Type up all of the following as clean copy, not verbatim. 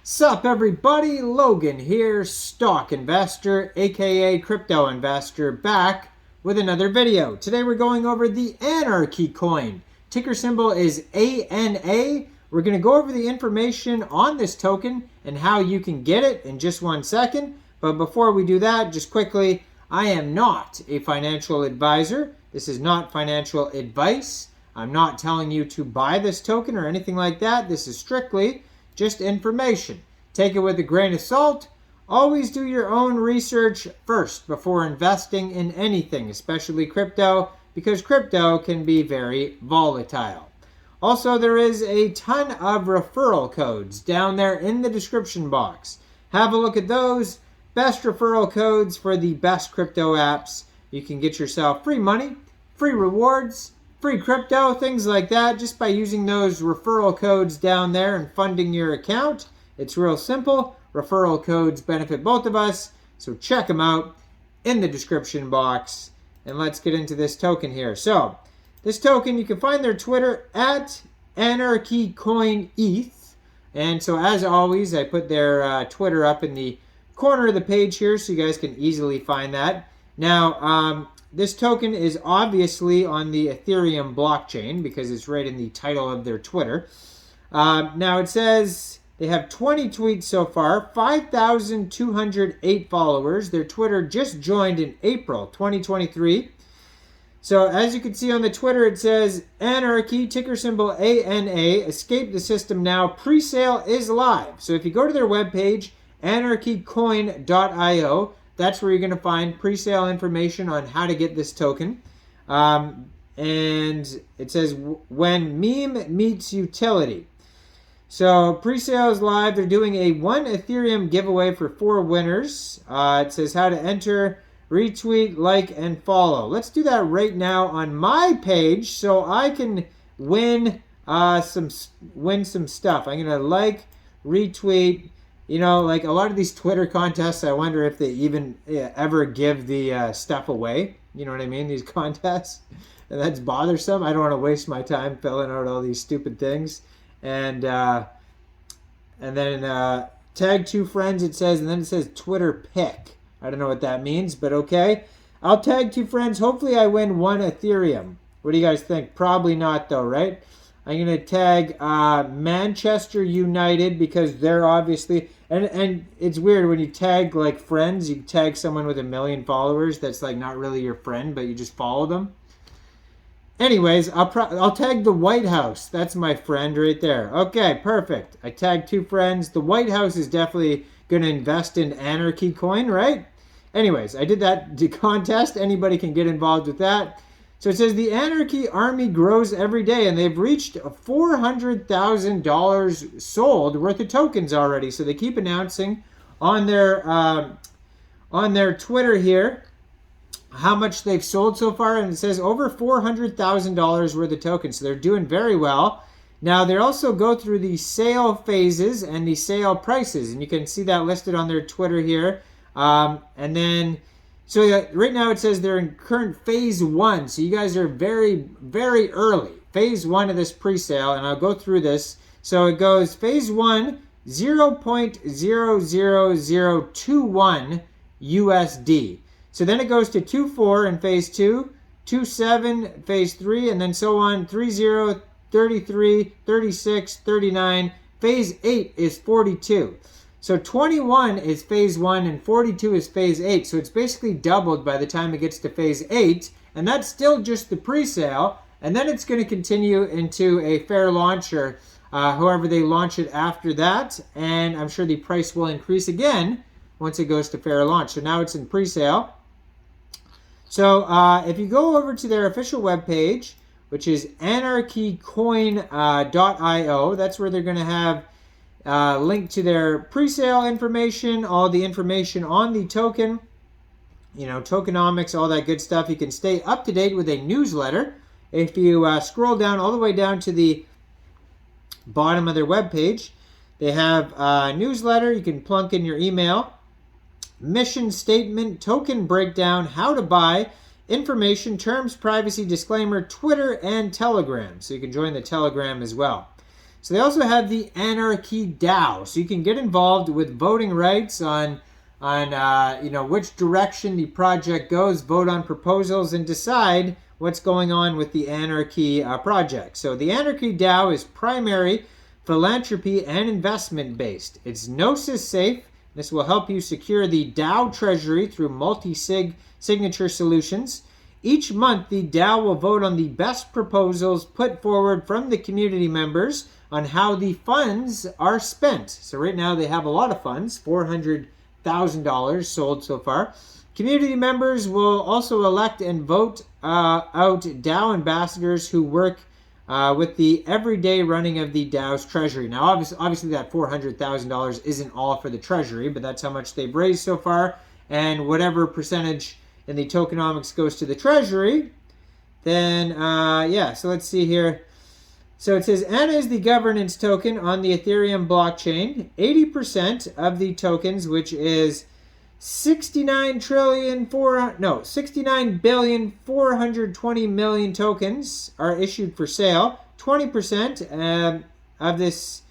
Sup everybody, Logan here, stock investor, aka crypto investor, back with another video. Today we're going over the Anarchy coin. Ticker symbol is ANA. We're going to go over the information on this token and how you can get it in just 1 second. But before we do that, just quickly, I am not a financial advisor. This is not financial advice. I'm not telling you to buy this token or anything like that. This is strictly just information. Take it with a grain of salt. Always do your own research first before investing in anything, especially crypto, because crypto can be very volatile. Also, there is a ton of referral codes down there in the description box. Have a look at those. Best referral codes for the best crypto apps. You can get yourself free money, free rewards, free crypto, things like that, just by using those referral codes down there and funding your account. It's real simple. Referral codes benefit both of us, so check them out in the description box. And let's get into this token here. So, this token, you can find their Twitter at AnarchyCoinETH. And so, as always, I put their Twitter up in the corner of the page here, so you guys can easily find that. Now, this token is obviously on the Ethereum blockchain because it's right in the title of their Twitter. Now it says they have 20 tweets so far, 5,208 followers. Their Twitter just joined in April 2023. So as you can see on the Twitter, it says Anarchy, ticker symbol ANA, escape the system now, pre-sale is live. So if you go to their webpage, anarchycoin.io, that's where you're going to find pre-sale information on how to get this token. And it says, when meme meets utility. So pre-sale is live. They're doing a 1 Ethereum giveaway for 4 winners. It says how to enter, retweet, like, and follow. Let's do that right now on my page so I can win some stuff. I'm going to like, retweet. You know, like a lot of these Twitter contests, I wonder if they even ever give the stuff away. You know what I mean? These contests. And that's bothersome. I don't want to waste my time filling out all these stupid things. And then tag 2 friends, it says, and then it says Twitter pick. I don't know what that means, but okay. I'll tag 2 friends. Hopefully I win 1 Ethereum. What do you guys think? Probably not though, right? I'm going to tag Manchester United because they're obviously... And it's weird when you tag like friends, you tag someone with 1 million followers that's like not really your friend, but you just follow them. Anyways, I'll tag the White House. That's my friend right there. Okay, perfect. I tagged 2 friends. The White House is definitely going to invest in Anarchy coin, right? Anyways, I did that contest. Anybody can get involved with that. So it says the Anarchy army grows every day, and they've reached $400,000 sold worth of tokens already. So they keep announcing on their Twitter here how much they've sold so far, and it says over $400,000 worth of tokens. So they're doing very well. Now they also go through the sale phases and the sale prices, and you can see that listed on their Twitter here. And then. So right now it says they're in current phase 1. So you guys are very, very early. Phase 1 of this pre-sale, and I'll go through this. So it goes phase 1, 0.00021 USD. So then it goes to 2.4 in phase 2, 2.7 phase 3, and then so on, 3.0, 33, 36, 39. Phase 8 is 42. So 21 is phase 1 and 42 is phase 8. So it's basically doubled by the time it gets to phase 8. And that's still just the pre-sale. And then it's going to continue into a fair launch or however they launch it after that. And I'm sure the price will increase again once it goes to fair launch. So now it's in pre-sale. So if you go over to their official webpage, which is anarchycoin.io, that's where they're going to have link to their pre-sale information, all the information on the token, you know, tokenomics, all that good stuff. You can stay up to date with a newsletter. If you scroll down all the way down to the bottom of their webpage, they have a newsletter. You can plunk in your email, mission statement, token breakdown, how to buy, information, terms, privacy, disclaimer, Twitter, and Telegram. So you can join the Telegram as well. So they also have the Anarchy DAO. So you can get involved with voting rights on which direction the project goes, vote on proposals, and decide what's going on with the Anarchy project. So the Anarchy DAO is primary philanthropy and investment based. It's Gnosis safe. This will help you secure the DAO treasury through multi-sig signature solutions. Each month, the DAO will vote on the best proposals put forward from the community members on how the funds are spent. So right now they have a lot of funds, $400,000 sold so far. Community members will also elect and vote out DAO ambassadors who work with the everyday running of the DAO's treasury. Now, obviously that $400,000 isn't all for the treasury, but that's how much they've raised so far. And whatever percentage in the tokenomics goes to the treasury, then, so let's see here. So it says, ANA is the governance token on the Ethereum blockchain. 80% of the tokens, which is 69,420,000,000 tokens are issued for sale. 20% of this,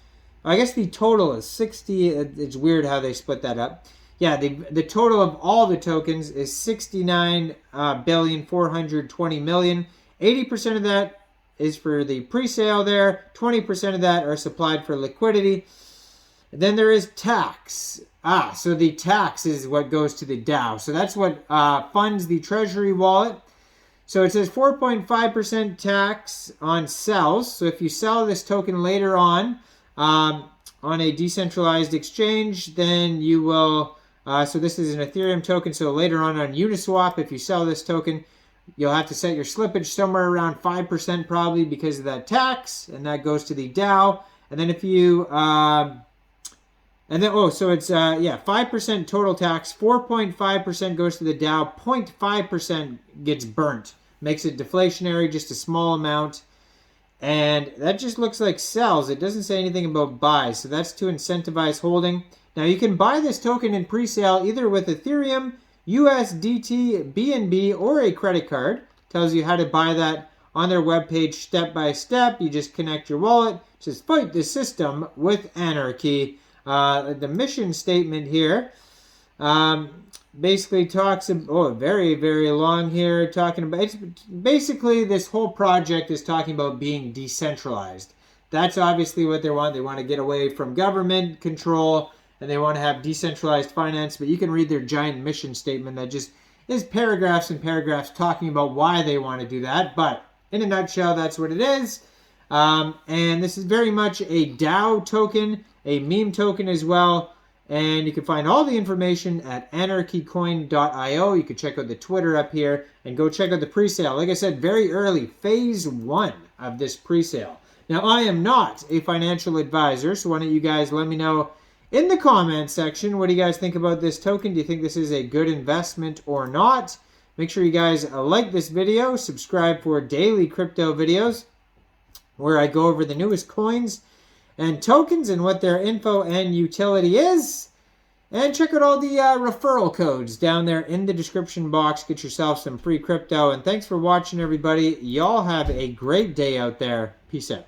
I guess the total is 60. It's weird how they split that up. Yeah, the total of all the tokens is 69,420,000,000. 80% of that is for the pre-sale there. 20% of that are supplied for liquidity. Then there is tax. So the tax is what goes to the DAO. So that's what funds the treasury wallet. So it says 4.5% tax on sells. So if you sell this token later on a decentralized exchange, then you will, so this is an Ethereum token. So later on Uniswap, if you sell this token, you'll have to set your slippage somewhere around 5% probably because of that tax. And that goes to the DAO. And then if you... so it's 5% total tax, 4.5% goes to the DAO, 0.5% gets burnt. Makes it deflationary, just a small amount. And that just looks like sells. It doesn't say anything about buys, so that's to incentivize holding. Now you can buy this token in pre-sale either with Ethereum, USDT, BNB, or a credit card. Tells you how to buy that on their webpage step by step. You just connect your wallet. It says fight the system with Anarchy. The mission statement here basically talks about, very, very long here, talking about, it's basically this whole project is talking about being decentralized. That's obviously what they want. They want to get away from government control and they want to have decentralized finance, but you can read their giant mission statement that just is paragraphs and paragraphs talking about why they want to do that. But in a nutshell, that's what it is. And this is very much a DAO token, a meme token as well. And you can find all the information at anarchycoin.io. You can check out the Twitter up here and go check out the presale. Like I said, very early, phase 1 of this presale. Now, I am not a financial advisor, so why don't you guys let me know in the comments section, what do you guys think about this token? Do you think this is a good investment or not? Make sure you guys like this video, subscribe for daily crypto videos where I go over the newest coins and tokens and what their info and utility is. And check out all the referral codes down there in the description box. Get yourself some free crypto. And thanks for watching, everybody. Y'all have a great day out there. Peace out.